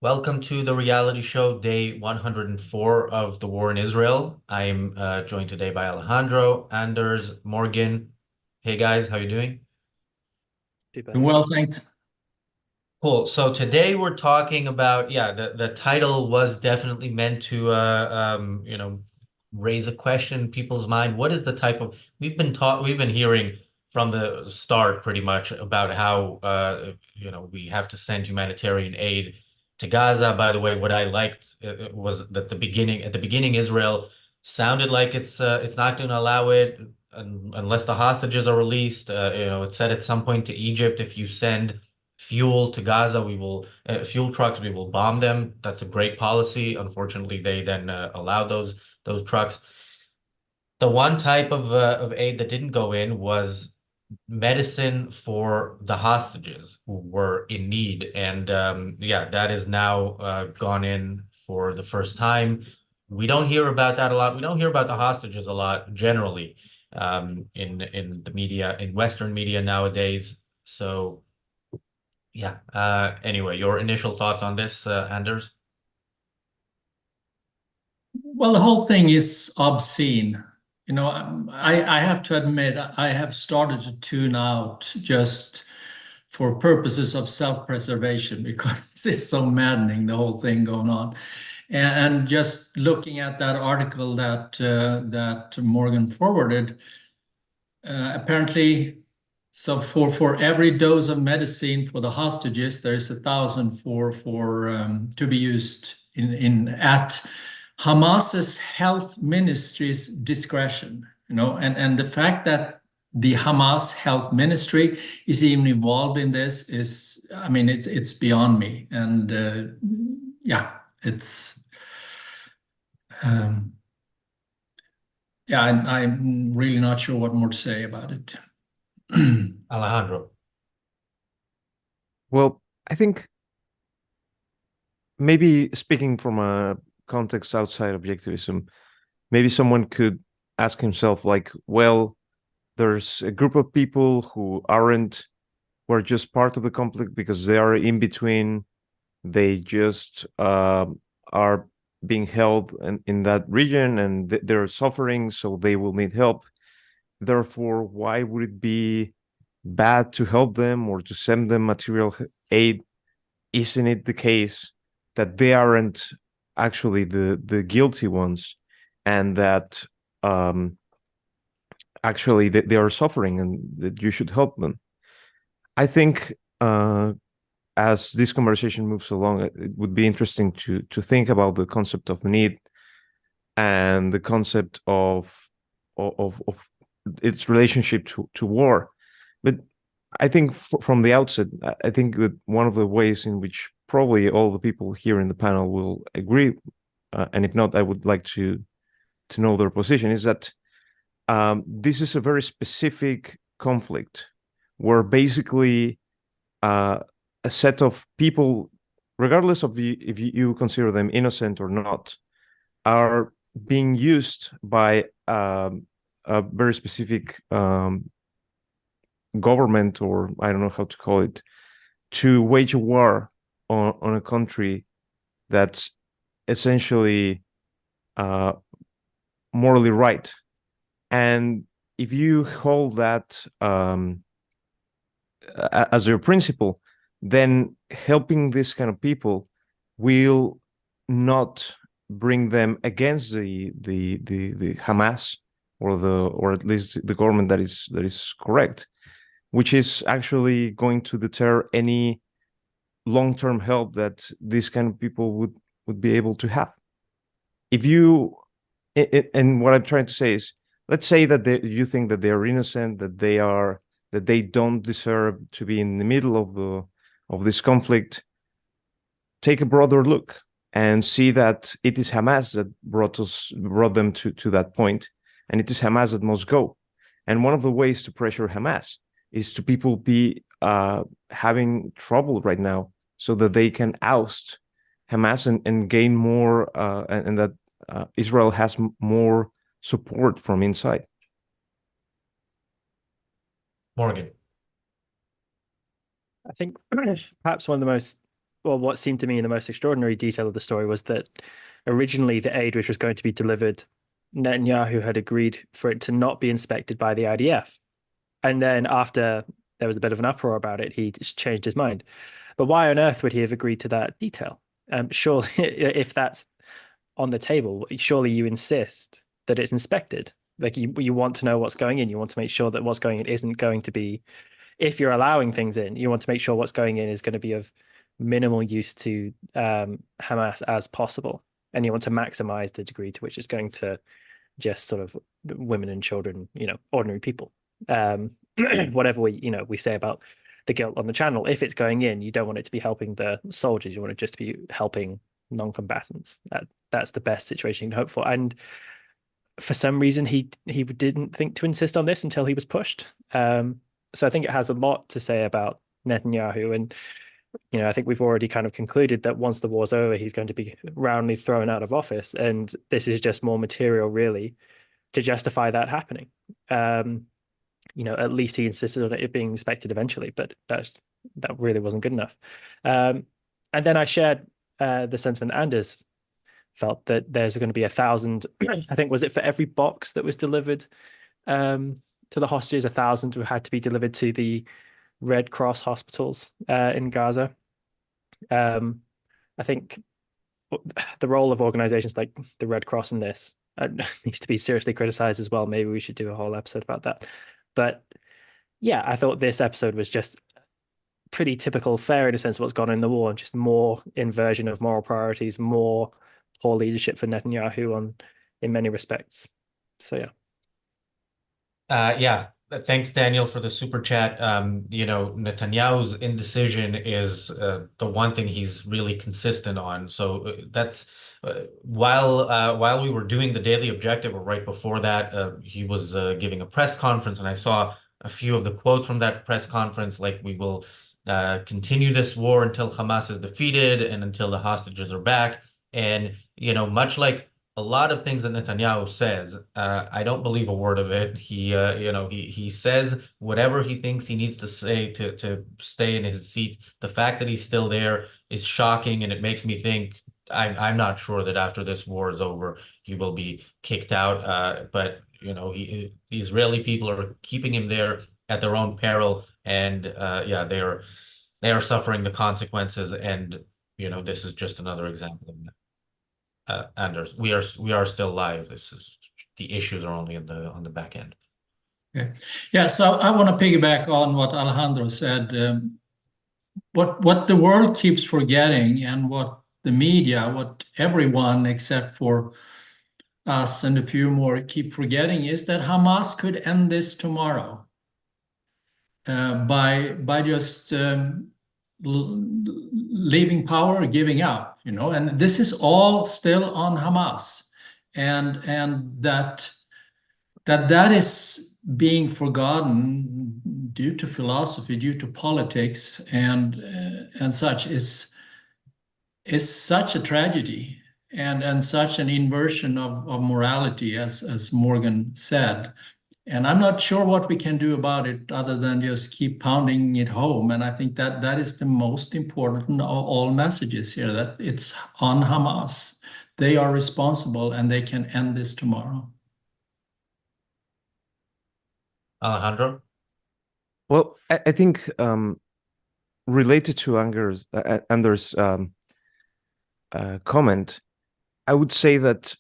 Welcome to the reality show, day 104 of the war in Israel. I am joined today by Alejandro, Anders, Morgan. Hey guys, how you doing? Too bad. Well, thanks. Cool. So today we're talking about, yeah, the title was definitely meant to raise a question in people's mind. What is the type of we've been hearing from the start pretty much about how we have to send humanitarian aid to Gaza. By the way, what I liked was that at the beginning Israel sounded like it's not going to allow it unless the hostages are released. It said at some point to Egypt, if you send fuel to Gaza, we will fuel trucks, we will bomb them. That's a great policy. Unfortunately, they then allowed those trucks. The one type of aid that didn't go in was medicine for the hostages who were in need, and yeah, that is now gone in for the first time. We don't hear about that a lot. We don't hear about the hostages a lot generally in the media, in Western media nowadays. So. Yeah. Anyway, your initial thoughts on this, Anders? Well, the whole thing is obscene. I have to admit, I have started to tune out just for purposes of self-preservation because it's so maddening, the whole thing going on. And just looking at that article that Morgan forwarded, apparently, so for every dose of medicine for the hostages, there is 1,000 for to be used in at Hamas's health ministry's discretion. And the fact that the Hamas health ministry is even involved in this is, I mean, it's beyond me. And yeah, it's. Um, yeah, I'm really not sure what more to say about it. Alejandro. Well, I think maybe speaking from a context outside objectivism, maybe someone could ask himself, like, well, there's a group of people who are just part of the conflict because they are in between. They just are being held in that region and they're suffering, so they will need help. Therefore, why would it be bad to help them or to send them material aid? Isn't it the case that they aren't actually the guilty ones, and that actually they are suffering and that you should help them? I think as this conversation moves along, it would be interesting to think about the concept of need and the concept of its relationship to war. But I think from the outset, I think that one of the ways in which probably all the people here in the panel will agree, and if not, I would like to know their position, is that this is a very specific conflict where basically a set of people, regardless of if you consider them innocent or not, are being used by a very specific government, or I don't know how to call it, to wage a war on a country that's essentially uh, morally right. And if you hold that as your principle, then helping this kind of people will not bring them against the Hamas or at least the government that is correct, which is actually going to deter any long-term help that these kind of people would be able to have. If you and what I'm trying to say is, let's say that you think that they are innocent, that they don't deserve to be in the middle of this conflict. Take a broader look and see that it is Hamas that brought them to that point, and it is Hamas that must go. And one of the ways to pressure Hamas is to people be having trouble right now, so that they can oust Hamas and gain more, and that Israel has more support from inside. Morgan. I think perhaps one of the most well, what seemed to me the most extraordinary detail of the story was that originally the aid which was going to be delivered, Netanyahu had agreed for it to not be inspected by the IDF. And then after there was a bit of an uproar about it, he just changed his mind. But why on earth would he have agreed to that detail? Surely, if that's on the table, surely you insist that it's inspected. Like you want to know what's going in. You want to make sure that what's going in isn't going to be, if you're allowing things in, you want to make sure what's going in is going to be of minimal use to Hamas as possible. And you want to maximize the degree to which it's going to just sort of women and children, ordinary people. Whatever we say about the guilt on the channel, if it's going in, you don't want it to be helping the soldiers. You want it just to be helping non-combatants. That's the best situation you can hope for. And for some reason, he didn't think to insist on this until he was pushed. So I think it has a lot to say about Netanyahu. And I think we've already kind of concluded that once the war's over, he's going to be roundly thrown out of office. And this is just more material, really, to justify that happening. At least he insisted on it being inspected eventually, but that really wasn't good enough. And then I shared the sentiment Anders felt that there's going to be 1,000, I think, was it for every box that was delivered to the hostages, 1,000 had to be delivered to the Red Cross hospitals in Gaza. I think the role of organizations like the Red Cross in this needs to be seriously criticized as well. Maybe we should do a whole episode about that. But yeah, I thought this episode was just pretty typical, fair in a sense of what's gone on in the war, and just more inversion of moral priorities, more poor leadership for Netanyahu in many respects. So yeah. Thanks, Daniel, for the super chat. Netanyahu's indecision is the one thing he's really consistent on. So that's while we were doing the Daily Objective, or right before that, he was giving a press conference, and I saw a few of the quotes from that press conference, like, "We will continue this war until Hamas is defeated and until the hostages are back." And much like a lot of things that Netanyahu says, I don't believe a word of it. He says whatever he thinks he needs to say to stay in his seat. The fact that he's still there is shocking, and it makes me think I'm not sure that after this war is over he will be kicked out. But the Israeli people are keeping him there at their own peril, and yeah, they are suffering the consequences, and this is just another example of that. Anders, we are still live. The issues are only on the back end. Okay. Yeah, so I want to piggyback on what Alejandro said. What the world keeps forgetting, and what the media, what everyone except for us and a few more keep forgetting, is that Hamas could end this tomorrow by just leaving power, giving up, and this is all still on Hamas, and that is being forgotten due to philosophy, due to politics, and such is such a tragedy, and such an inversion of morality, as Morgan said. And I'm not sure what we can do about it other than just keep pounding it home. And I think that is the most important of all messages here, that it's on Hamas. They are responsible, and they can end this tomorrow. Alejandro? Well, I think related to Anders' comment, I would say that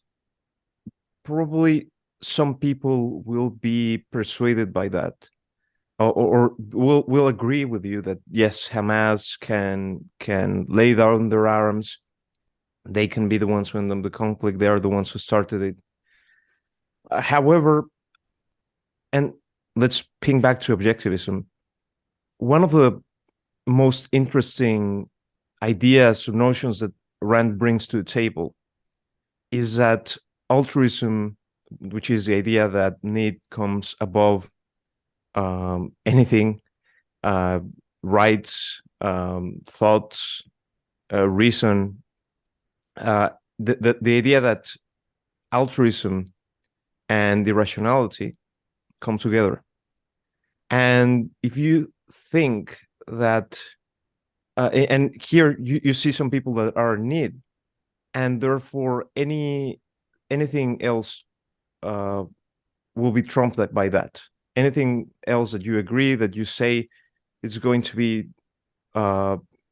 probably some people will be persuaded by that, or will agree with you that yes, Hamas can lay down their arms. They can be the ones who end up the conflict. They are the ones who started it. However, and let's ping back to objectivism. One of the most interesting ideas or notions that Rand brings to the table is that altruism, which is the idea that need comes above anything, rights, thoughts, reason, the idea that altruism and irrationality come together. And if you think that and here you see some people that are in need, and therefore anything else will be trumped by that. Anything else that you agree, that you say is going to be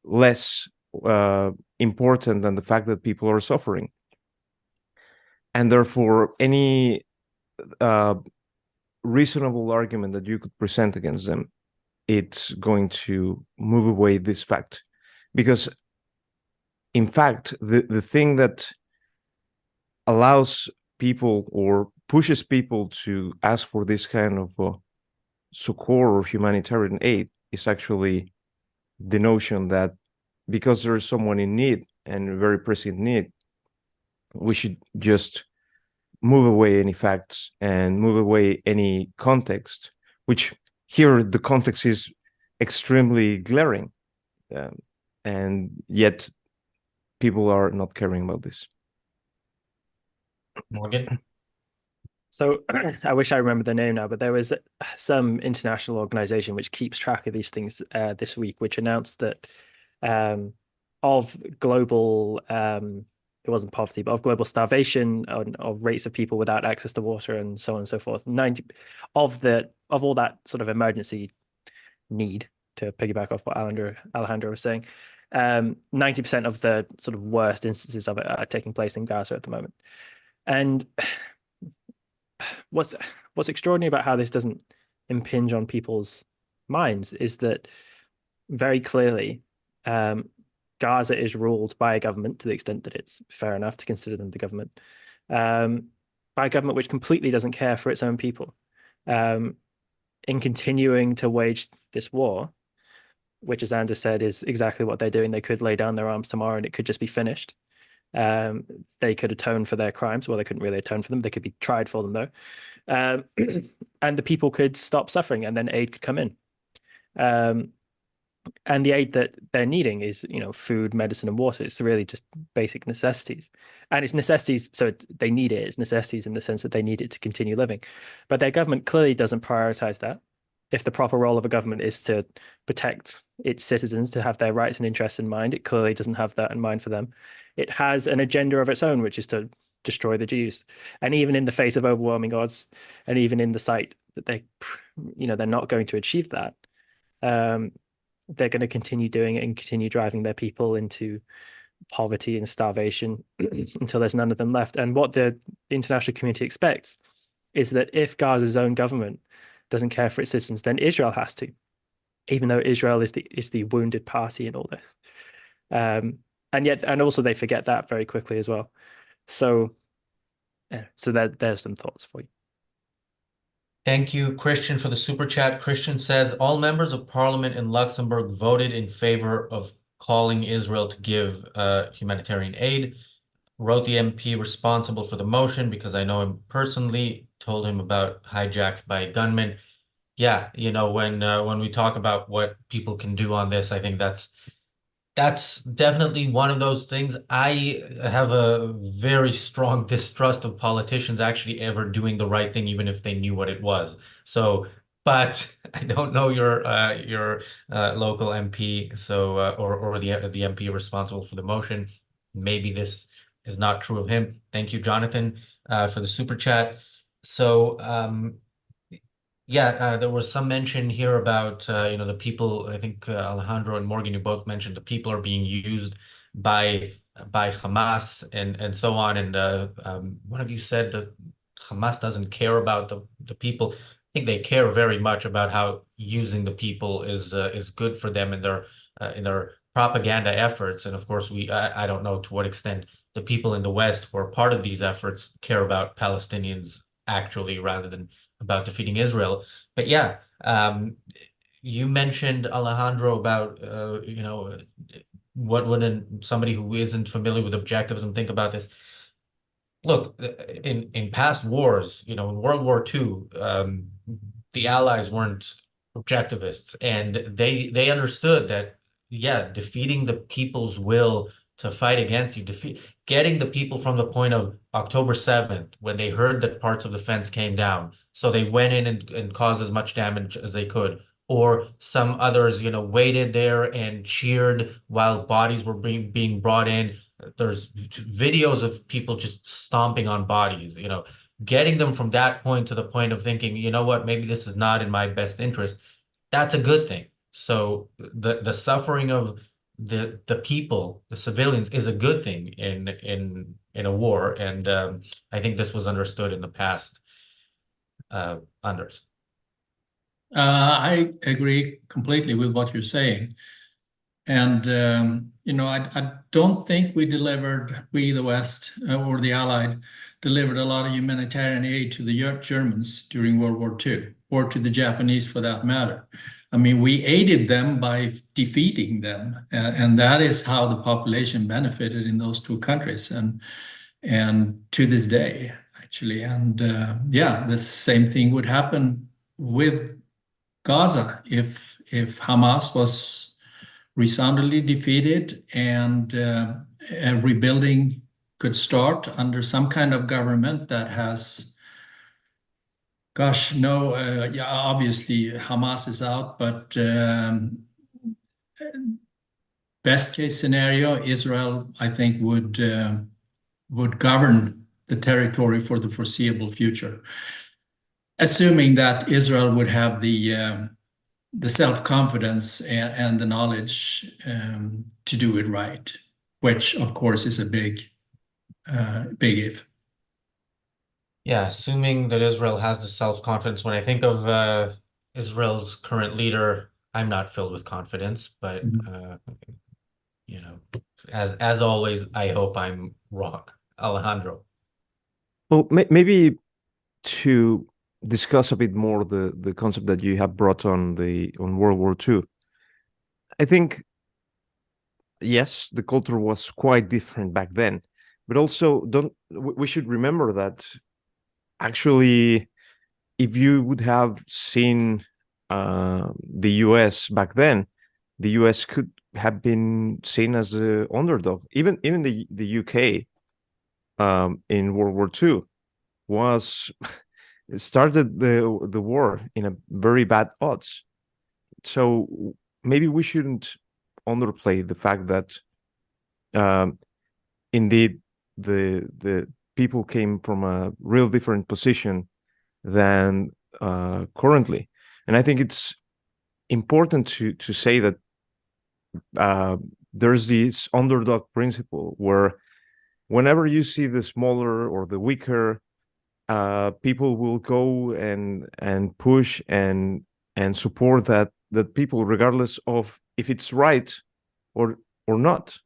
less important than the fact that people are suffering. And therefore, any reasonable argument that you could present against them, it's going to move away this fact. Because, in fact, the thing that allows people or pushes people to ask for this kind of succor or humanitarian aid is actually the notion that because there is someone in need and very pressing need, we should just move away any facts and move away any context, which here the context is extremely glaring. And yet people are not caring about this. Morgan? So I wish I remember the name now, but there was some international organization which keeps track of these things this week, which announced that of global, it wasn't poverty, but of global starvation, of rates of people without access to water and so on and so forth. 90 of all that sort of emergency need, to piggyback off what Alejandro was saying, 90% of the sort of worst instances of it are taking place in Gaza at the moment. And what's extraordinary about how this doesn't impinge on people's minds is that very clearly Gaza is ruled by a government, to the extent that it's fair enough to consider them the government, by a government which completely doesn't care for its own people. In continuing to wage this war, which, as Anders said, is exactly what they're doing. They could lay down their arms tomorrow and it could just be finished. They could atone for their crimes. Well, they couldn't really atone for them. They could be tried for them, though. And the people could stop suffering and then aid could come in. And the aid that they're needing is, food, medicine, and water. It's really just basic necessities. And it's necessities, so they need it. It's necessities in the sense that they need it to continue living. But their government clearly doesn't prioritize that. If the proper role of a government is to protect its citizens, to have their rights and interests in mind, it clearly doesn't have that in mind for them. It has an agenda of its own, which is to destroy the Jews. And even in the face of overwhelming odds, and even in the sight that they're not going to achieve that, they're going to continue doing it and continue driving their people into poverty and starvation until there's none of them left. And what the international community expects is that if Gaza's own government doesn't care for its citizens, then Israel has to, even though Israel is the wounded party in all this. And also they forget that very quickly as well. So there's some thoughts for you. Thank you, Christian, for the super chat. Christian says, all members of parliament in Luxembourg voted in favor of calling Israel to give humanitarian aid. Wrote the MP responsible for the motion because I know him personally, told him about hijacks by gunmen. Yeah, when we talk about what people can do on this, I think that's definitely one of those things. I have a very strong distrust of politicians actually ever doing the right thing, even if they knew what it was. So, but I don't know your local MP, so or the MP responsible for the motion. Maybe this is not true of him. Thank you, Jonathan, for the super chat. So, yeah, there was some mention here about the people. I think Alejandro and Morgan, you both mentioned the people are being used by Hamas and so on. And one of you said that Hamas doesn't care about the people. I think they care very much about how using the people is good for them in their propaganda efforts. And of course, I don't know to what extent the people in the West who are part of these efforts care about Palestinians actually, rather than about defeating Israel. But yeah, you mentioned, Alejandro, about what would somebody who isn't familiar with objectivism think about this. Look, in past wars, in World War II, the Allies weren't objectivists, and they understood that, yeah, defeating the people's will to fight against you, getting the people from the point of October 7th, when they heard that parts of the fence came down, so they went in and caused as much damage as they could, or some others, waited there and cheered while bodies were being brought in. There's videos of people just stomping on bodies, getting them from that point to the point of thinking, you know what, maybe this is not in my best interest. That's a good thing. So the suffering of the people, the civilians, is a good thing in a war, and I think this was understood in the past unders. I agree completely with what you're saying. And, I don't think we, the West or the Allied, delivered a lot of humanitarian aid to the Germans during World War II, or to the Japanese for that matter. I mean, we aided them by defeating them, and that is how the population benefited in those two countries, and to this day, actually. And yeah, the same thing would happen with Gaza if Hamas was resoundingly defeated, and a rebuilding could start under some kind of government that has, gosh, no, yeah, obviously Hamas is out, but best case scenario, Israel, I think, would govern the territory for the foreseeable future, assuming that Israel would have the self-confidence and the knowledge to do it right, which of course is a big if. Yeah, assuming that Israel has the self-confidence. When I think of Israel's current leader, I'm not filled with confidence, but you know, as always, I hope I'm wrong. Alejandro. Well, maybe to discuss a bit more the concept that you have brought on World War II. I think yes, the culture was quite different back then, but also we should remember that actually, if you would have seen the US back then, the US could have been seen as an underdog. Even the UK in World War II was started the war in a very bad odds. So maybe we shouldn't underplay the fact that indeed the people came from a real different position than currently. And I think it's important to say that there's this underdog principle where whenever you see the smaller or the weaker, people will go and push and support that people, regardless of if it's right or not.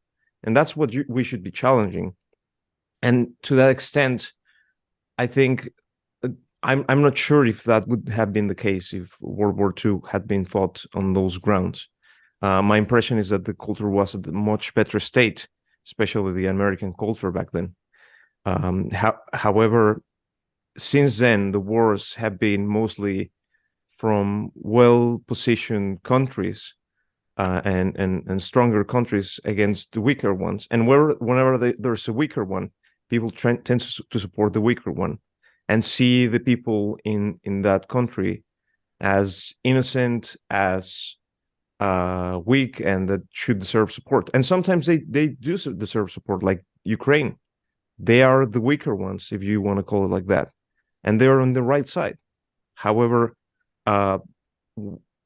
And that's what we should be challenging. And to that extent, I think I'm not sure if that would have been the case if World War II had been fought on those grounds. My impression is that the culture was at a much better state, especially the American culture back then. However, since then, the wars have been mostly from well-positioned countries and stronger countries against the weaker ones. And whenever there's a weaker one, people tend to support the weaker one and see the people in that country as innocent, as weak, and that should deserve support. And sometimes they do deserve support, like Ukraine. They are the weaker ones, if you want to call it like that. And they're on the right side. However,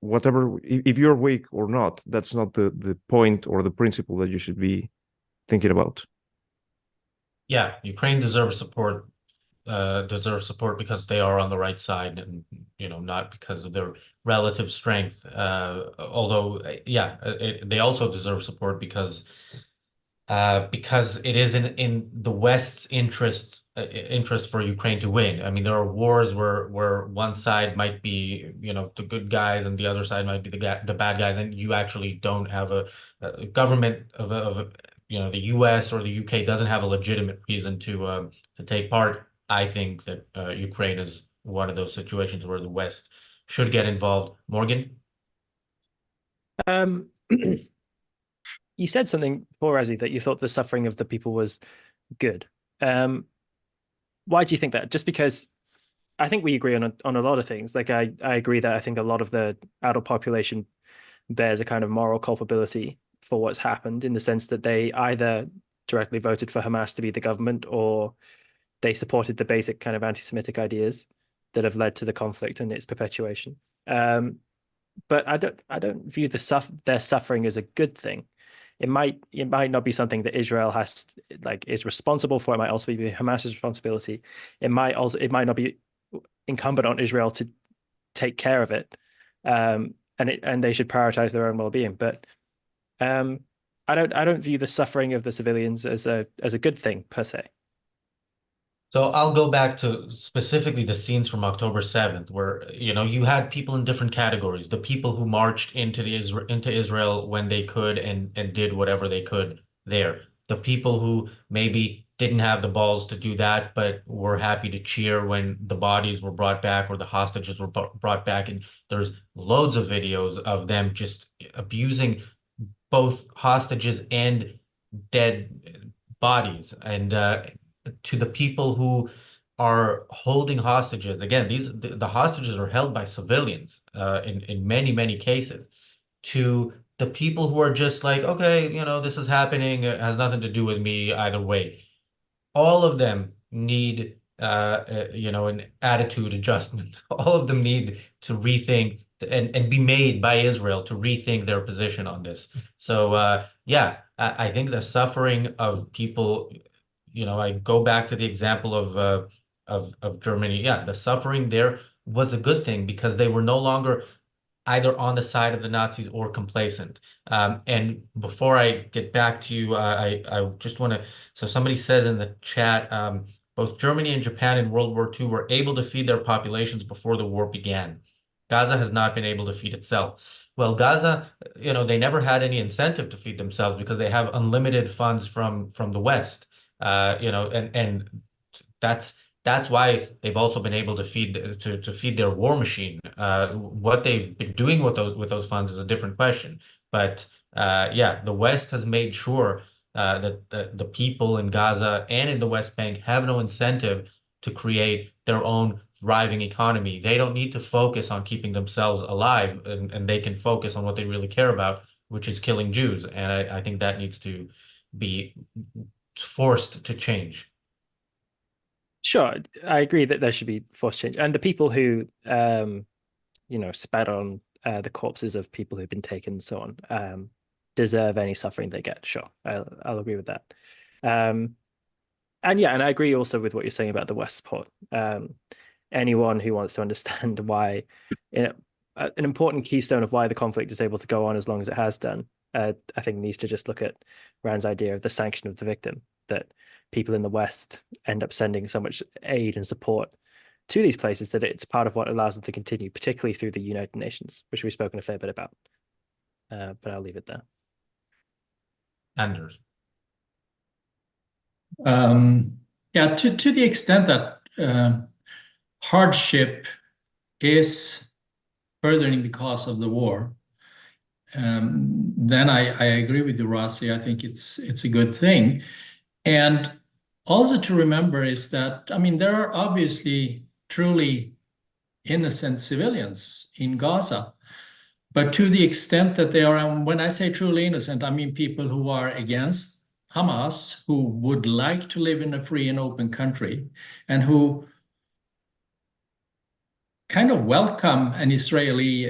whatever, if you're weak or not, that's not the point or the principle that you should be thinking about. Yeah, Ukraine deserves support because they are on the right side, and not because of their relative strength. Although, yeah, they also deserve support because it is in the West's interest for Ukraine to win. I mean, there are wars where one side might be, the good guys, and the other side might be the bad guys, and you actually don't have a government of the US or the UK doesn't have a legitimate reason to take part. I think that Ukraine is one of those situations where the West should get involved. Morgan? You said something before, Razzie, that you thought the suffering of the people was good. Why do you think that? Just because I think we agree on a lot of things. Like I agree that I think a lot of the adult population bears a kind of moral culpability for what's happened, in the sense that they either directly voted for Hamas to be the government, or they supported the basic kind of anti-Semitic ideas that have led to the conflict and its perpetuation. But I don't view their suffering as a good thing. It might not be something that Israel is responsible for. It might also be Hamas's responsibility. It might not be incumbent on Israel to take care of it, and they should prioritize their own well-being. But I don't view the suffering of the civilians as a good thing per se. So I'll go back to specifically the scenes from October 7th, where you had people in different categories. The people who marched into Israel when they could and did whatever they could there. The people who maybe didn't have the balls to do that, but were happy to cheer when the bodies were brought back or the hostages were brought back. And there's loads of videos of them just abusing both hostages and dead bodies. And to the people who are holding hostages, again, the hostages are held by civilians in many cases. To the people who are just like, okay, this is happening, it has nothing to do with me either way. All of them need an attitude adjustment. All of them need to rethink and be made by Israel to rethink their position on this. So yeah, I think the suffering of people, I go back to the example of Germany. Yeah, the suffering there was a good thing because they were no longer either on the side of the Nazis or complacent. And before I get back to you, I just want to. So somebody said in the chat, both Germany and Japan in World War II were able to feed their populations before the war began. Gaza has not been able to feed itself. Well, Gaza, they never had any incentive to feed themselves because they have unlimited funds from the West. And that's why they've also been able to feed their war machine. What they've been doing with those funds is a different question. But yeah, the West has made sure that the people in Gaza and in the West Bank have no incentive to create their own thriving economy. They don't need to focus on keeping themselves alive, and they can focus on what they really care about, which is killing Jews. And I think that needs to be forced to change. Sure, I agree that there should be forced change, and the people who spat on the corpses of people who've been taken and so on deserve any suffering they get. Sure, I'll agree with that. And yeah, and I agree also with what you're saying about the West support. Anyone who wants to understand why an important keystone of why the conflict is able to go on as long as it has done, I think needs to just look at Rand's idea of the sanction of the victim, that people in the West end up sending so much aid and support to these places that it's part of what allows them to continue, particularly through the United Nations, which we've spoken a fair bit about. But I'll leave it there. Anders. Yeah, to the extent that hardship is furthering the cause of the war, then I agree with you, Rossi. I think it's a good thing. And also to remember is that, I mean, there are obviously truly innocent civilians in Gaza. But to the extent that they are, when I say truly innocent, I mean people who are against Hamas, who would like to live in a free and open country, and who kind of welcome an Israeli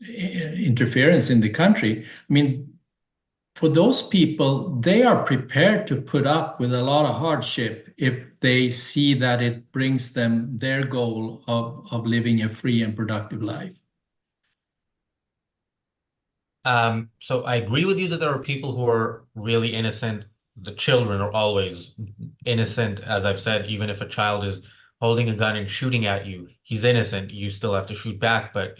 interference in the country. I mean, for those people, they are prepared to put up with a lot of hardship if they see that it brings them their goal of living a free and productive life. So I agree with you that there are people who are really innocent. The children are always innocent, as I've said. Even if a child is holding a gun and shooting at you, he's innocent. You still have to shoot back, but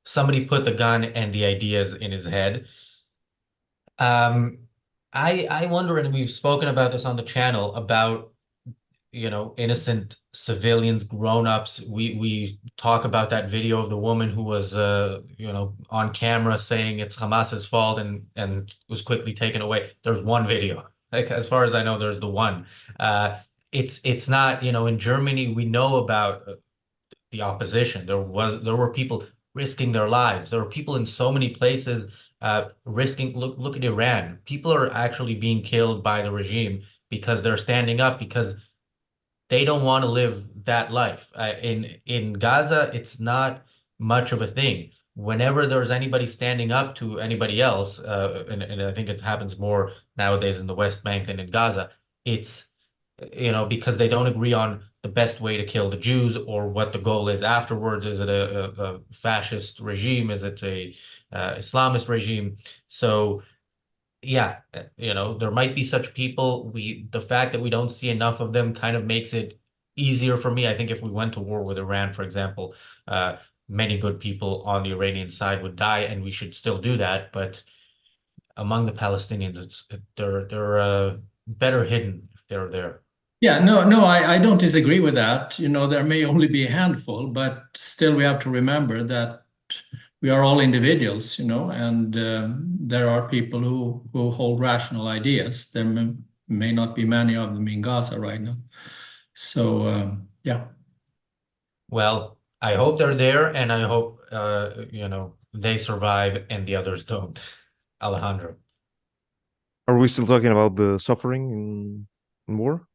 somebody put the gun and the ideas in his head. I wonder, and we've spoken about this on the channel, about innocent civilians, grown-ups. We talk about that video of the woman who was on camera saying it's Hamas's fault and was quickly taken away. There's one video. Like, as far as I know, there's the one. it's not, in Germany, we know about the opposition. There were people risking their lives. There were people in so many places risking. Look at Iran. People are actually being killed by the regime because they're standing up because they don't want to live that life. In Gaza, it's not much of a thing. Whenever there's anybody standing up to anybody else, and I think it happens more nowadays in the West Bank than in Gaza, it's because they don't agree on the best way to kill the Jews or what the goal is afterwards. Is it a fascist regime? Is it a Islamist regime? So yeah, there might be such people. The fact that we don't see enough of them kind of makes it easier for me. I think if we went to war with Iran, for example, uh, many good people on the Iranian side would die, and we should still do that. But among the Palestinians, they're better hidden if they're there. Yeah, no, I don't disagree with that. There may only be a handful, but still we have to remember that we are all individuals, and there are people who hold rational ideas. There may not be many of them in Gaza right now. So, yeah. Well, I hope they're there, and I hope they survive and the others don't. Alejandro. Are we still talking about the suffering in war?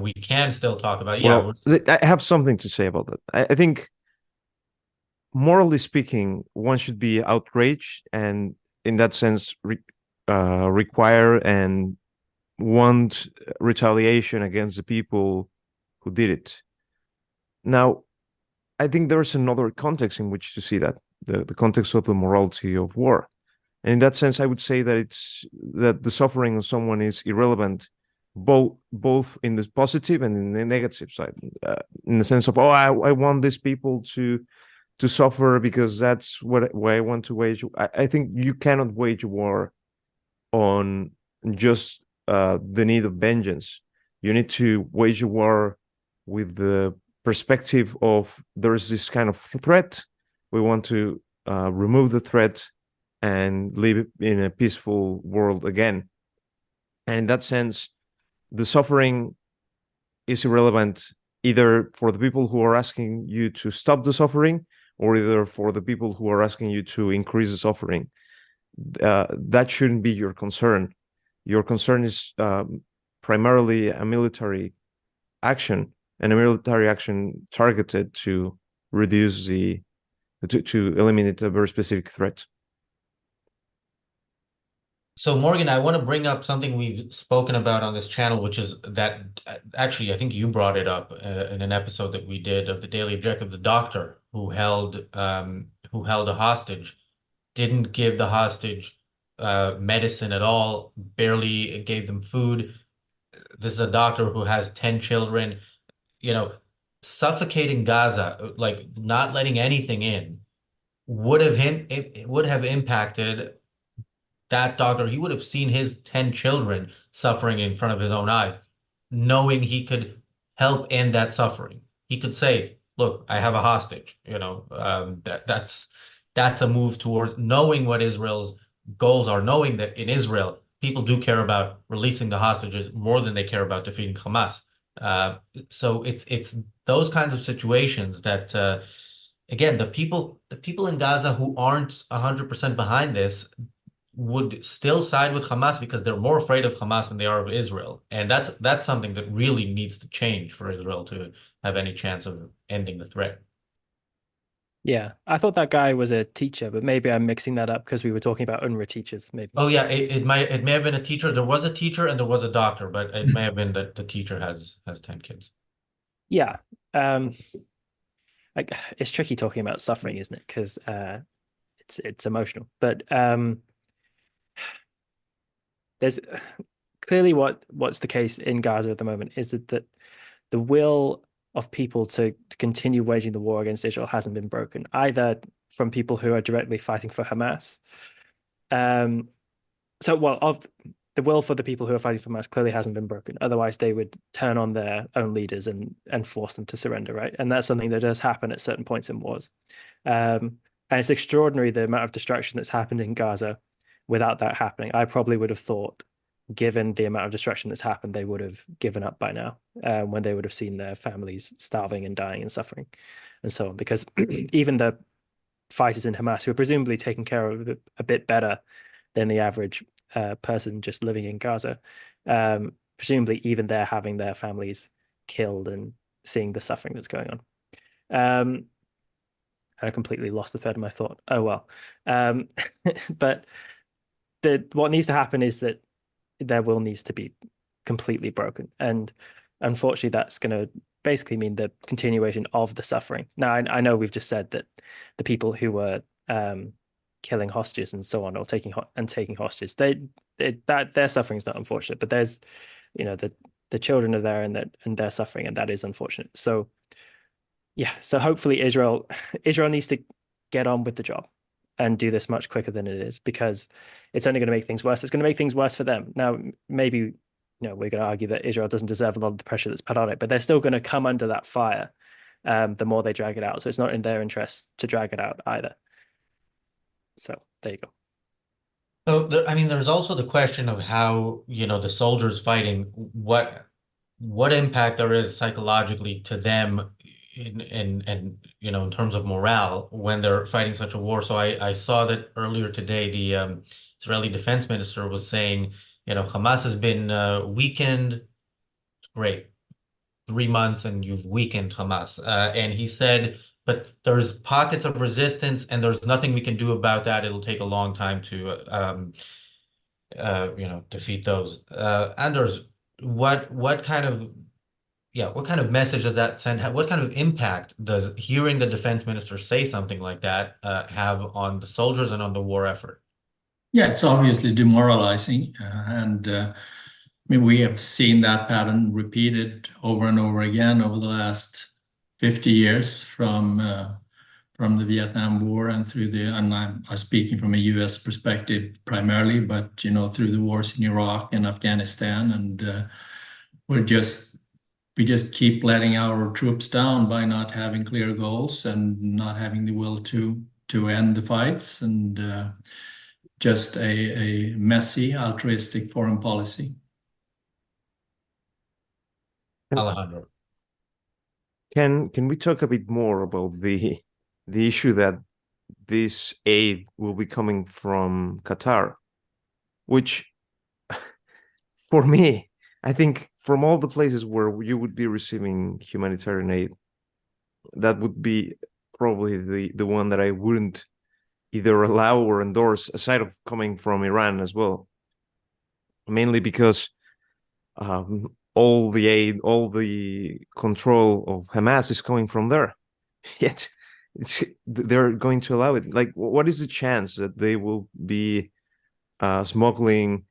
We can still talk about, yeah. Well, I have something to say about that. I think, morally speaking, one should be outraged and, in that sense, require and want retaliation against the people who did it. Now, I think there's another context in which to see that, the context of the morality of war. And in that sense, I would say that the suffering of someone is irrelevant, both in the positive and in the negative side. In the sense of, I want these people to suffer because that's what I want to wage. I think you cannot wage war on just the need of vengeance. You need to wage a war with the perspective of, there's this kind of threat. We want to remove the threat and live in a peaceful world again. And in that sense, the suffering is irrelevant, either for the people who are asking you to stop the suffering, or either for the people who are asking you to increase the suffering. That shouldn't be your concern. Your concern is primarily a military action, and a military action targeted to reduce to eliminate a very specific threat. So Morgan, I want to bring up something we've spoken about on this channel, which is that actually I think you brought it up in an episode that we did of the Daily Objective. The doctor who held a hostage didn't give the hostage medicine at all, barely gave them food. This is a doctor who has 10 children, suffocating Gaza, like not letting anything in, it would have impacted that doctor. He would have seen his 10 children suffering in front of his own eyes, knowing he could help end that suffering. He could say, look, I have a hostage. That's a move towards knowing what Israel's goals are, knowing that in Israel, people do care about releasing the hostages more than they care about defeating Hamas. So it's those kinds of situations that again, the people in Gaza who aren't 100% behind this would still side with Hamas because they're more afraid of Hamas than they are of Israel. And that's something that really needs to change for Israel to have any chance of ending the threat. Yeah, I thought that guy was a teacher, but maybe I'm mixing that up because we were talking about UNRWA teachers, maybe. Oh yeah, it may have been a teacher. There was a teacher and there was a doctor, but it may have been that the teacher has 10 kids. Yeah. Like, it's tricky talking about suffering, isn't it? Because it's emotional. But there's clearly what's the case in Gaza at the moment is that the will of people to continue waging the war against Israel hasn't been broken, either from people who are directly fighting for Hamas. Of the will for the people who are fighting for Hamas clearly hasn't been broken. Otherwise, they would turn on their own leaders and force them to surrender, right? And that's something that does happen at certain points in wars. And it's extraordinary the amount of destruction that's happened in Gaza without that happening. I probably would have thought given the amount of destruction that's happened, they would have given up by now, when they would have seen their families starving and dying and suffering and so on. Because even the fighters in Hamas, who are presumably taken care of a bit better than the average person just living in Gaza, presumably even they're having their families killed and seeing the suffering that's going on. I completely lost the thread of my thought. Oh well. But what needs to happen is that their will needs to be completely broken, and unfortunately that's going to basically mean the continuation of the suffering. Now I know we've just said that the people who were killing hostages and so on, or taking hostages, that their suffering is not unfortunate, but there's, you know, the children are there and they're suffering, and that is unfortunate. So yeah, so hopefully Israel needs to get on with the job and do this much quicker than it is, because it's only going to make things worse. It's going to make things worse for them. Now, maybe, you know, we're going to argue that Israel doesn't deserve a lot of the pressure that's put on it, but they're still going to come under that fire the more they drag it out. So it's not in their interest to drag it out either. So there you go. So I mean, there's also the question of how, you know, the soldiers fighting, what impact there is psychologically to them in you know, in terms of morale when they're fighting such a war. So I saw that earlier today the Israeli defense minister was saying, you know, Hamas has been weakened. Great. 3 months and you've weakened Hamas. And he said, but there's pockets of resistance and there's nothing we can do about that. It'll take a long time to you know, defeat those. Anders, what kind of message does that send? What kind of impact does hearing the defense minister say something like that have on the soldiers and on the war effort? Yeah, it's obviously demoralizing. I mean, we have seen that pattern repeated over and over again over the last 50 years from the Vietnam War and through and I'm speaking from a US perspective primarily, but, you know, through the wars in Iraq and Afghanistan. And we just keep letting our troops down by not having clear goals and not having the will to end the fights, and just a messy, altruistic foreign policy. Alejandro. Can we talk a bit more about the issue that this aid will be coming from Qatar, which for me, I think from all the places where you would be receiving humanitarian aid, that would be probably the one that I wouldn't either allow or endorse, aside of coming from Iran as well. Mainly because all the aid, all the control of Hamas is coming from there. Yet they're going to allow it. Like, what is the chance that they will be smuggling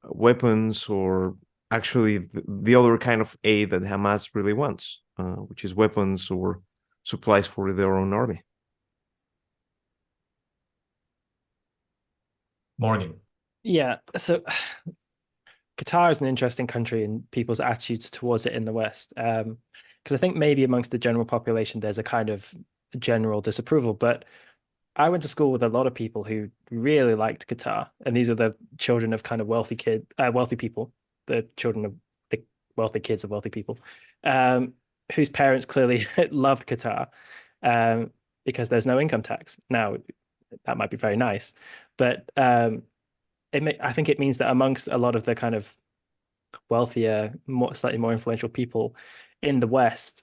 weapons, or actually the other kind of aid that Hamas really wants, which is weapons or supplies for their own army? Morgan. Yeah, so Qatar is an interesting country and people's attitudes towards it in the West. Because I think maybe amongst the general population, there's a kind of general disapproval. But I went to school with a lot of people who really liked Qatar, and these are the children of kind of wealthy people, the children of the wealthy kids of wealthy people, whose parents clearly loved Qatar, because there's no income tax. Now, that might be very nice, but I think it means that amongst a lot of the kind of wealthier, slightly more influential people in the West,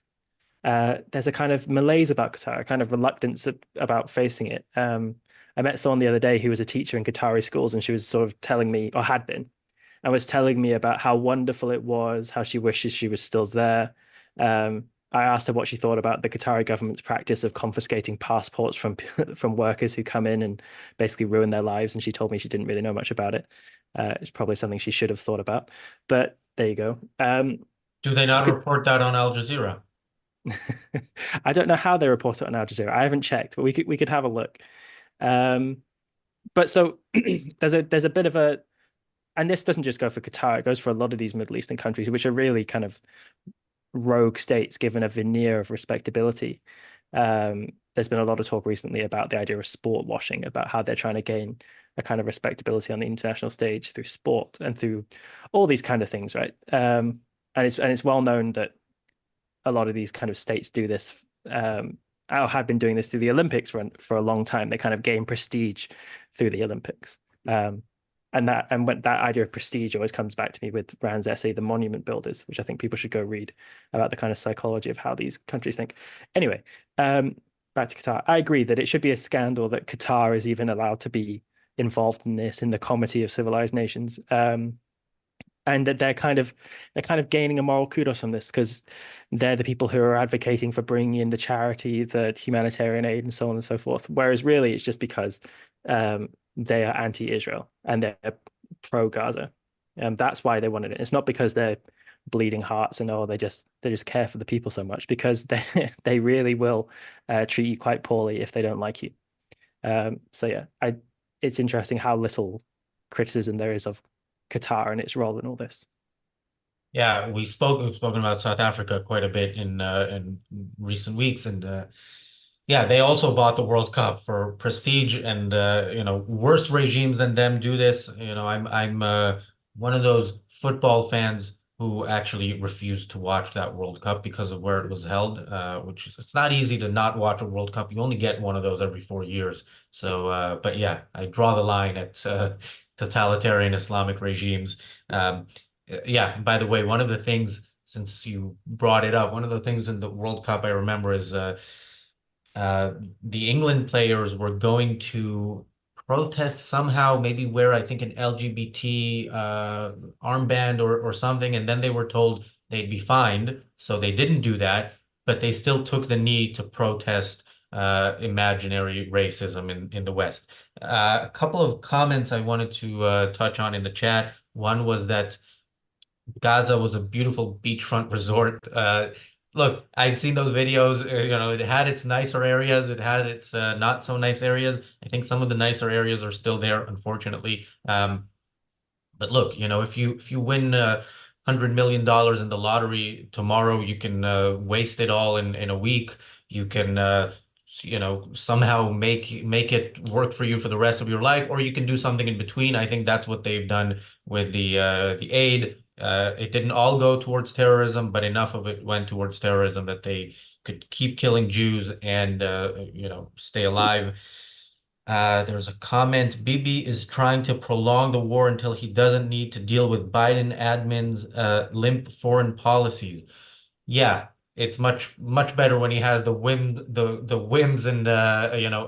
there's a kind of malaise about Qatar, a kind of reluctance about facing it. I met someone the other day who was a teacher in Qatari schools, and she was sort of telling me, or had been, and was telling me about how wonderful it was, how she wishes she was still there. I asked her what she thought about the Qatari government's practice of confiscating passports from workers who come in and basically ruin their lives, and she told me she didn't really know much about it. It's probably something she should have thought about, but there you go. Do they not report that on Al Jazeera? I don't know how they report it on Al Jazeera. I haven't checked, but we could have a look. But so there's a bit of a, and this doesn't just go for Qatar, it goes for a lot of these Middle Eastern countries, which are really kind of rogue states given a veneer of respectability. There's been a lot of talk recently about the idea of sport washing, about how they're trying to gain a kind of respectability on the international stage through sport and through all these kind of things, right? And it's well known that a lot of these kind of states do this, or have been doing this through the Olympics for a long time. They kind of gain prestige through the Olympics. And when that idea of prestige always comes back to me with Rand's essay, The Monument Builders, which I think people should go read, about the kind of psychology of how these countries think. Anyway, back to Qatar. I agree that it should be a scandal that Qatar is even allowed to be involved in this, in the Committee of Civilized Nations. And that they're kind of gaining a moral kudos from this, because they're the people who are advocating for bringing in the charity, the humanitarian aid, and so on and so forth. Whereas really, it's just because they are anti-Israel and they're pro-Gaza, and that's why they wanted it. It's not because they're bleeding hearts and they just care for the people so much, because they really will treat you quite poorly if they don't like you. So yeah, it's interesting how little criticism there is of Qatar and its role in all this. Yeah, we've spoken about South Africa quite a bit in recent weeks, and yeah, they also bought the World Cup for prestige, and worse regimes than them do this. I'm one of those football fans who actually refused to watch that World Cup because of where it was held, which it's not easy to not watch a World Cup. You only get one of those every 4 years. So, but yeah, I draw the line at totalitarian Islamic regimes. Yeah, by the way, one of the things, since you brought it up, one of the things in the World Cup I remember is the England players were going to protest somehow, maybe wear, I think, an LGBT armband or something, and then they were told they'd be fined, so they didn't do that, but they still took the knee to protest imaginary racism in the West. A couple of comments I wanted to touch on in the chat. One was that Gaza was a beautiful beachfront resort. Look, I've seen those videos. It had its nicer areas. It had its not so nice areas. I think some of the nicer areas are still there, unfortunately. But look, if you win $100 million in the lottery tomorrow, you can waste it all in a week. You can somehow make it work for you for the rest of your life, or you can do something in between. I think that's what they've done with the aid. It didn't all go towards terrorism, but enough of it went towards terrorism that they could keep killing Jews and stay alive. There's a comment. Bibi is trying to prolong the war until he doesn't need to deal with Biden admin's limp foreign policies. Yeah, it's much better when he has the whims and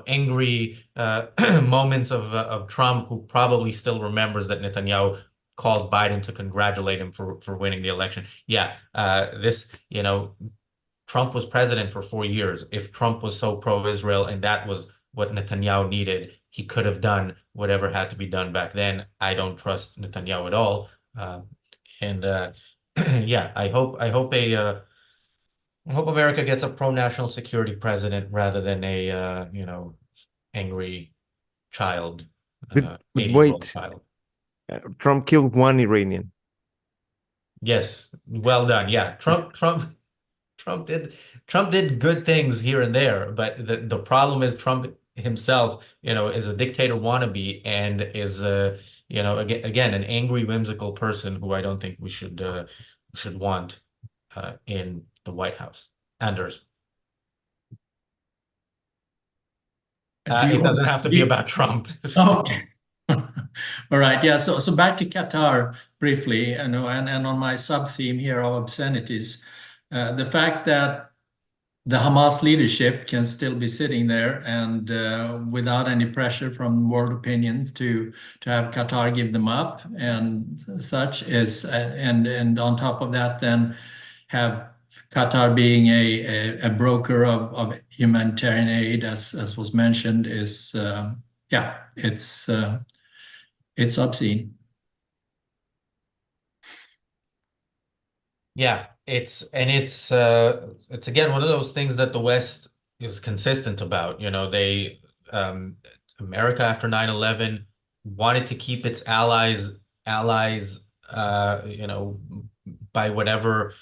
angry moments of Trump, who probably still remembers that Netanyahu called Biden to congratulate him for winning the election. Yeah, Trump was president for 4 years. If Trump was so pro-Israel and that was what Netanyahu needed, he could have done whatever had to be done back then. I don't trust Netanyahu at all. And yeah, I hope America gets a pro-national security president rather than a angry child, But 80-year-old wait, child. Trump killed one Iranian. Yes, well done. Yeah, Trump did good things here and there, but the problem is Trump himself, is a dictator wannabe and is again an angry, whimsical person who I don't think we should want in the White House. Anders. It doesn't have to be about Trump. Okay. All right. Yeah. So back to Qatar briefly, and on my sub theme here of obscenities, the fact that the Hamas leadership can still be sitting there and without any pressure from world opinion to have Qatar give them up and such is and on top of that then have Qatar being a broker of humanitarian aid as was mentioned is yeah, it's obscene. Yeah, it's again one of those things that the West is consistent about. America after 9/11 wanted to keep its allies, by whatever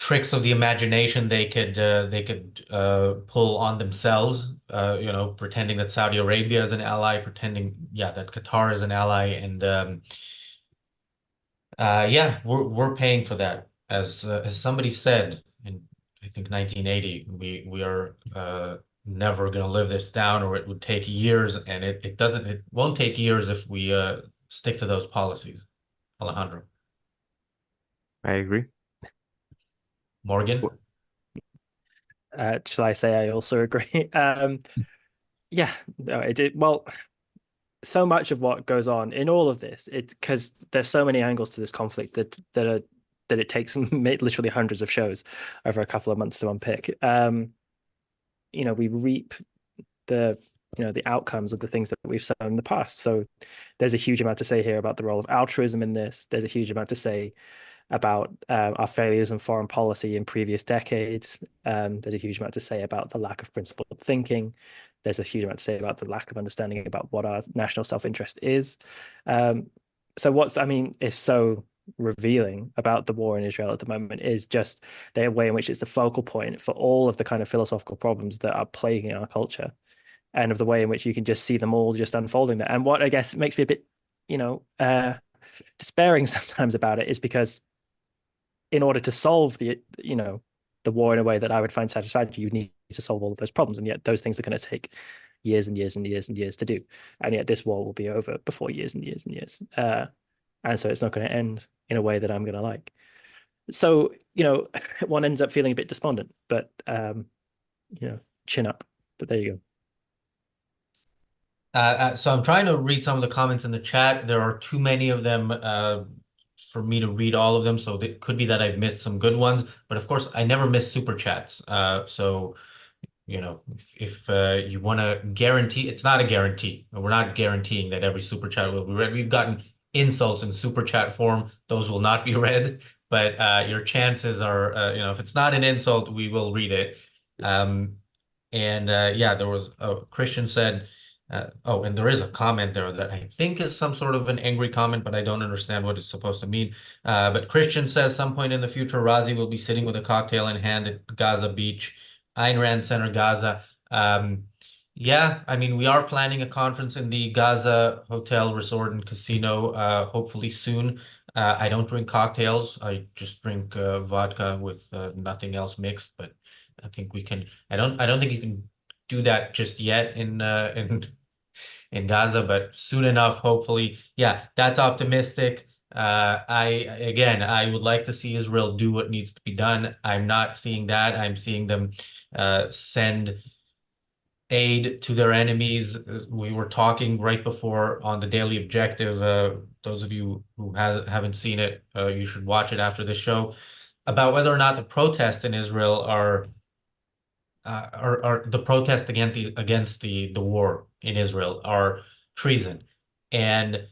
tricks of the imagination they could pull on themselves, pretending that Saudi Arabia is an ally, pretending, that Qatar is an ally, and we're paying for that. As somebody said in, I think, 1980, we are never going to live this down, or it would take years, and it won't take years if we stick to those policies. Alejandro. I agree. Morgan. Shall I say I also agree? Yeah, no, it did. Well, so much of what goes on in all of this, because there's so many angles to this conflict that it takes literally hundreds of shows over a couple of months to unpick. We reap the outcomes of the things that we've sown in the past. So there's a huge amount to say here about the role of altruism in this. There's a huge amount to say about our failures in foreign policy in previous decades. There's a huge amount to say about the lack of principled thinking. There's a huge amount to say about the lack of understanding about what our national self-interest is. So is so revealing about the war in Israel at the moment is just the way in which it's the focal point for all of the kind of philosophical problems that are plaguing our culture, and of the way in which you can just see them all just unfolding there. And what I guess makes me a bit, despairing sometimes about it is because in order to solve the war in a way that I would find satisfactory, you need to solve all of those problems. And yet those things are going to take years and years and years and years to do. And yet this war will be over before years and years and years. And so it's not going to end in a way that I'm going to like. So, one ends up feeling a bit despondent, but, chin up. But there you go. So I'm trying to read some of the comments in the chat. There are too many of them for me to read all of them, so it could be that I've missed some good ones. But of course, I never miss super chats. So if you want to guarantee, it's not a guarantee. We're not guaranteeing that every super chat will be read. We've gotten insults in super chat form; those will not be read. But your chances are, if it's not an insult, we will read it. There was Christian said. And there is a comment there that I think is some sort of an angry comment, but I don't understand what it's supposed to mean. But Christian says some point in the future, Razi will be sitting with a cocktail in hand at Gaza Beach, Ayn Rand Center, Gaza. I mean, we are planning a conference in the Gaza Hotel, Resort, and Casino, hopefully soon. I don't drink cocktails. I just drink vodka with nothing else mixed. But I think we can. I don't think you can do that just yet in Gaza, but soon enough, hopefully. Yeah, that's optimistic. I would like to see Israel do what needs to be done. I'm not seeing that. I'm seeing them send aid to their enemies. We were talking right before on the Daily Objective. Those of you who haven't seen it, you should watch it after the show, about whether or not the protests in Israel are the protest against the war in Israel are treason. And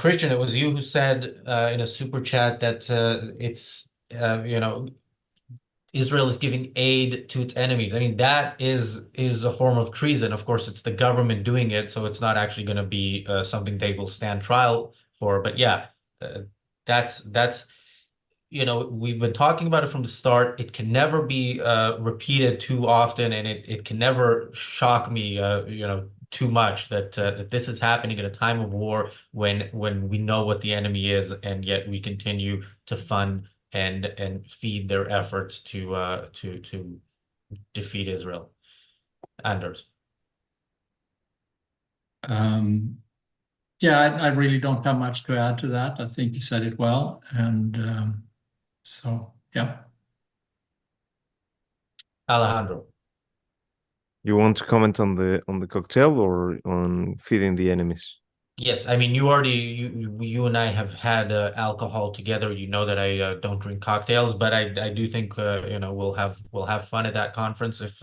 Christian, it was you who said in a super chat that it's Israel is giving aid to its enemies. I mean, that is a form of treason. Of course, it's the government doing it, so it's not actually going to be something they will stand trial for. But that's we've been talking about it from the start. It can never be repeated too often, and it can never shock me, too much that this is happening at a time of war when we know what the enemy is, and yet we continue to fund and feed their efforts to defeat Israel. Anders. I really don't have much to add to that. I think you said it well, and yeah. Alejandro. You want to comment on the cocktail or on feeding the enemies? Yes, I mean, you and I have had alcohol together. You know that I don't drink cocktails, but I do think we'll have fun at that conference if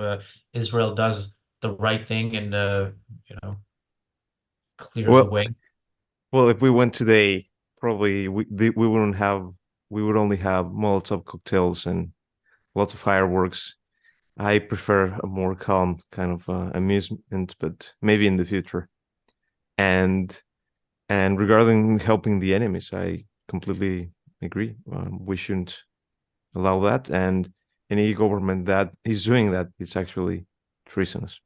Israel does the right thing and clears the way. Well, if we went today, probably we would only have Molotov cocktails and lots of fireworks. I prefer a more calm kind of amusement, but maybe in the future. And regarding helping the enemies, I completely agree. We shouldn't allow that, and any government that is doing that is actually treasonous.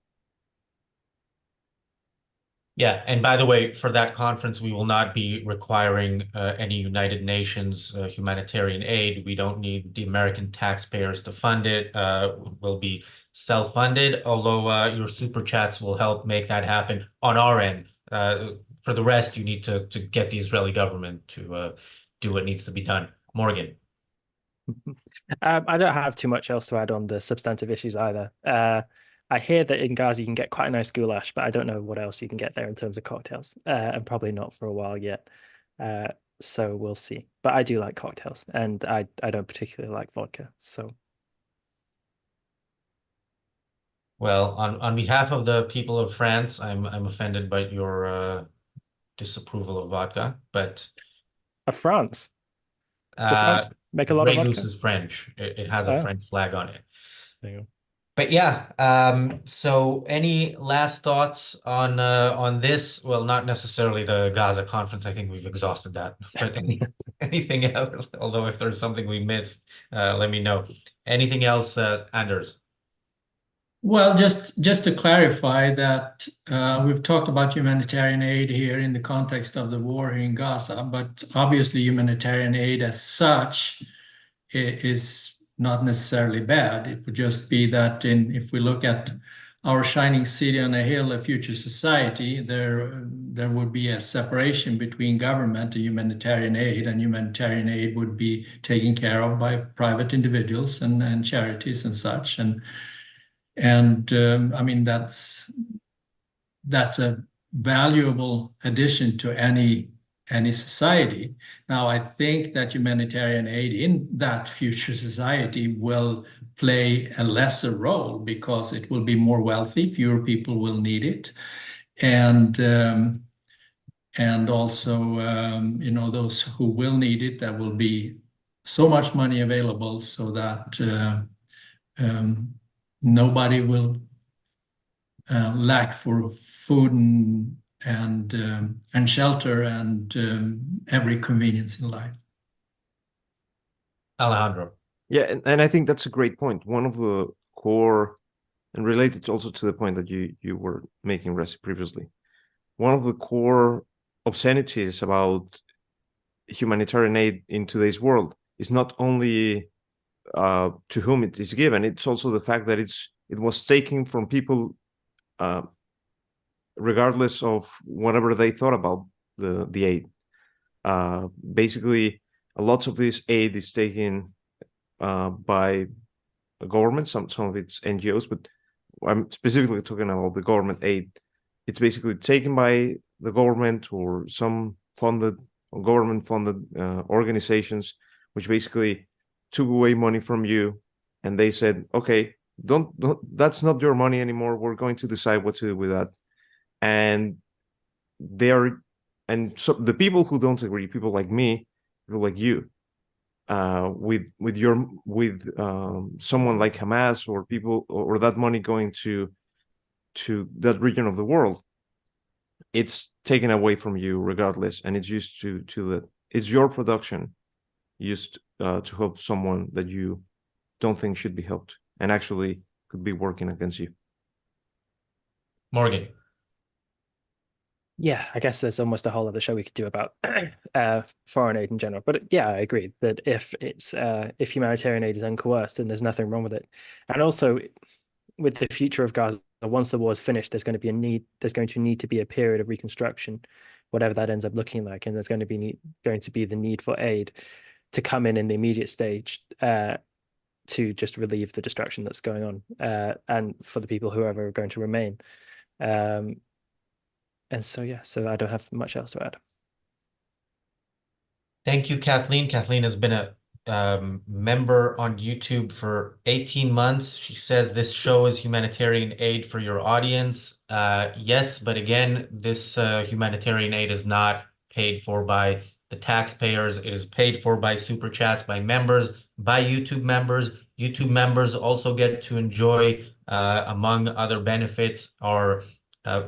Yeah, and by the way, for that conference, we will not be requiring any United Nations humanitarian aid. We don't need the American taxpayers to fund it. We'll be self-funded, although your super chats will help make that happen on our end. For the rest, you need to get the Israeli government to do what needs to be done. Morgan. I don't have too much else to add on the substantive issues either. I hear that in Gaza you can get quite a nice goulash, but I don't know what else you can get there in terms of cocktails, and probably not for a while yet. So we'll see. But I do like cocktails, and I don't particularly like vodka. So Well, on behalf of the people of France, I'm offended by your disapproval of vodka, but France, do uh, France make a lot of Grey Goose vodka? is French. It has a Oh, French flag on it. there you go. But yeah, so any last thoughts on this? Well, not necessarily the Gaza conference. I think we've exhausted that. But anything else? Although if there's something we missed, let me know. Anything else, Anders? Well, just to clarify that we've talked about humanitarian aid here in the context of the war here in Gaza, but obviously humanitarian aid as such is not necessarily bad. It would just be that if we look at our shining city on a hill, a future society, there would be a separation between government and humanitarian aid would be taken care of by private individuals and charities and such. I mean, that's a valuable addition to any society. Now, I think that humanitarian aid in that future society will play a lesser role because it will be more wealthy, fewer people will need it, and also those who will need it, there will be so much money available so that nobody will lack for food and shelter and every convenience in life. Alejandro. Yeah, and I think that's a great point. One of the core, and related also to the point that you were making, Resi, previously, one of the core obscenities about humanitarian aid in today's world is not only to whom it is given, it's also the fact that it was taken from people regardless of whatever they thought about the aid. Basically, a lot of this aid is taken by the government, some of it's NGOs, but I'm specifically talking about the government aid. It's basically taken by the government or some government-funded organizations, which basically took away money from you, and they said, "Okay, don't that's not your money anymore. We're going to decide what to do with that." And so the people who don't agree, people like me, people like you, with someone like Hamas or people or that money going to that region of the world, it's taken away from you regardless, and it's used it's your production used to help someone that you don't think should be helped and actually could be working against you. Morgan. Yeah, I guess there's almost a whole other show we could do about foreign aid in general. But yeah, I agree that if humanitarian aid is uncoerced, then there's nothing wrong with it. And also, with the future of Gaza, once the war is finished, there's going to need to be a period of reconstruction, whatever that ends up looking like, and there's going to be the need for aid to come in the immediate stage to just relieve the destruction that's going on, and for the people who are going to remain. And so, yeah, so I don't have much else to add. Thank you, Kathleen. Kathleen has been a member on YouTube for 18 months. She says this show is humanitarian aid for your audience. Yes, but again, this humanitarian aid is not paid for by the taxpayers. It is paid for by super chats, by members, by YouTube members. YouTube members also get to enjoy, among other benefits, our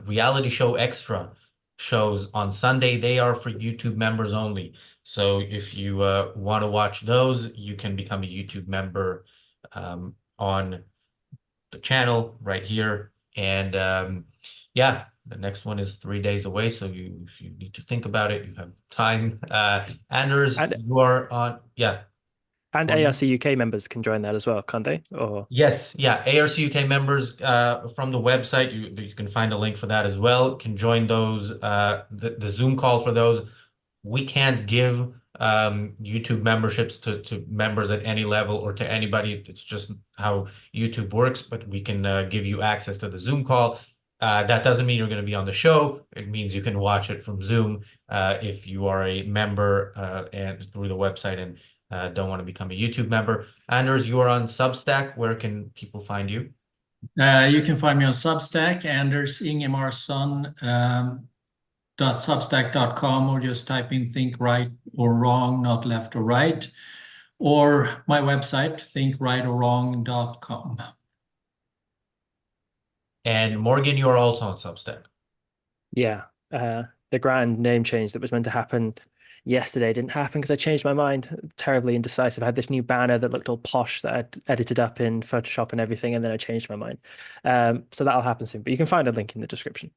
reality show extra shows on Sunday. They are for YouTube members only. So if you want to watch those, you can become a YouTube member on the channel right here. And yeah, the next one is 3 days away. So if you need to think about it, you have time. Anders, And you are on, yeah. and Well, ARC UK members can join that as well, can't they? Or yes, yeah. ARC UK members from the website, you can find a link for that as well. Can join those the Zoom call for those. We can't give YouTube memberships to members at any level or to anybody. It's just how YouTube works, but we can give you access to the Zoom call. That doesn't mean you're going to be on the show. It means you can watch it from Zoom if you are a member and through the website and don't want to become a YouTube member. Anders, you are on Substack. Where can people find you? You can find me on Substack, Anders Ingemarsson, .substack.com, or just type in think right or wrong, not left or right, or my website, thinkrightorwrong.com. And Morgan, you are also on Substack. yeah, the grand name change that was meant to happen yesterday didn't happen because I changed my mind. Terribly indecisive. I had this new banner that looked all posh that I'd edited up in Photoshop and everything, and then I changed my mind. So that'll happen soon. But you can find a link in the description.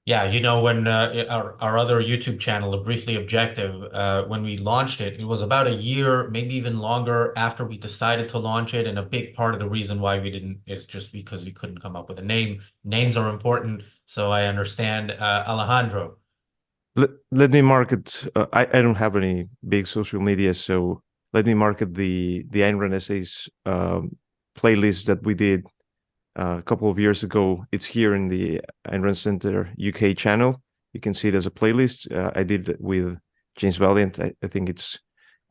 Yeah, you know, when our other YouTube channel, The Briefly Objective, when we launched it, it was about a year, maybe even longer after we decided to launch it. And a big part of the reason why we didn't is just because we couldn't come up with a name. Names are important, so I understand. Alejandro. Let me market. I don't have any big social media, so let me market the Ayn Rand essays playlist that we did a couple of years ago. It's here in the Ayn Rand Center UK channel. You can see it as a playlist. I did it with James Valiant. I think it's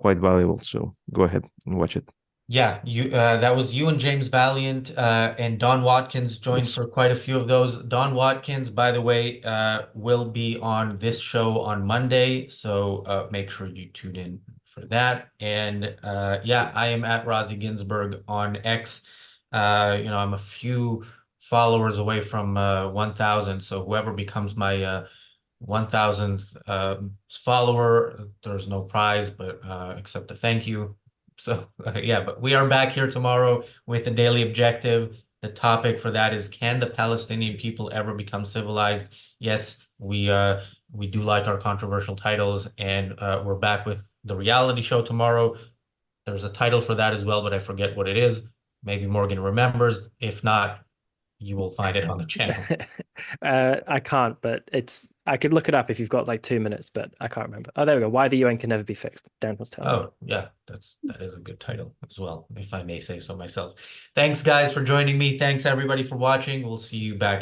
quite valuable. So go ahead and watch it. Yeah, you that was you and James Valiant and Don Watkins joined Yes. for quite a few of those. Don Watkins, by the way, will be on this show on Monday, so make sure you tune in for that. And yeah, I am at Rozzy Ginsburg on X. You know, I'm a few followers away from 1,000, so whoever becomes my 1,000th follower, there's no prize, but except a thank you. So yeah, but we are back here tomorrow with the Daily Objective. The topic for that is, can the Palestinian people ever become civilized? Yes, we do like our controversial titles, and we're back with the reality show tomorrow. There's a title for that as well, but I forget what it is. Maybe Morgan remembers. If not, you will find it on the channel. I can't, but I could look it up if you've got like 2 minutes, but I can't remember. Oh, there we go. Why the UN can never be fixed. Darren was telling me. Oh, yeah, that is a good title as well, if I may say so myself. Thanks, guys, for joining me. Thanks, everybody, for watching. We'll see you back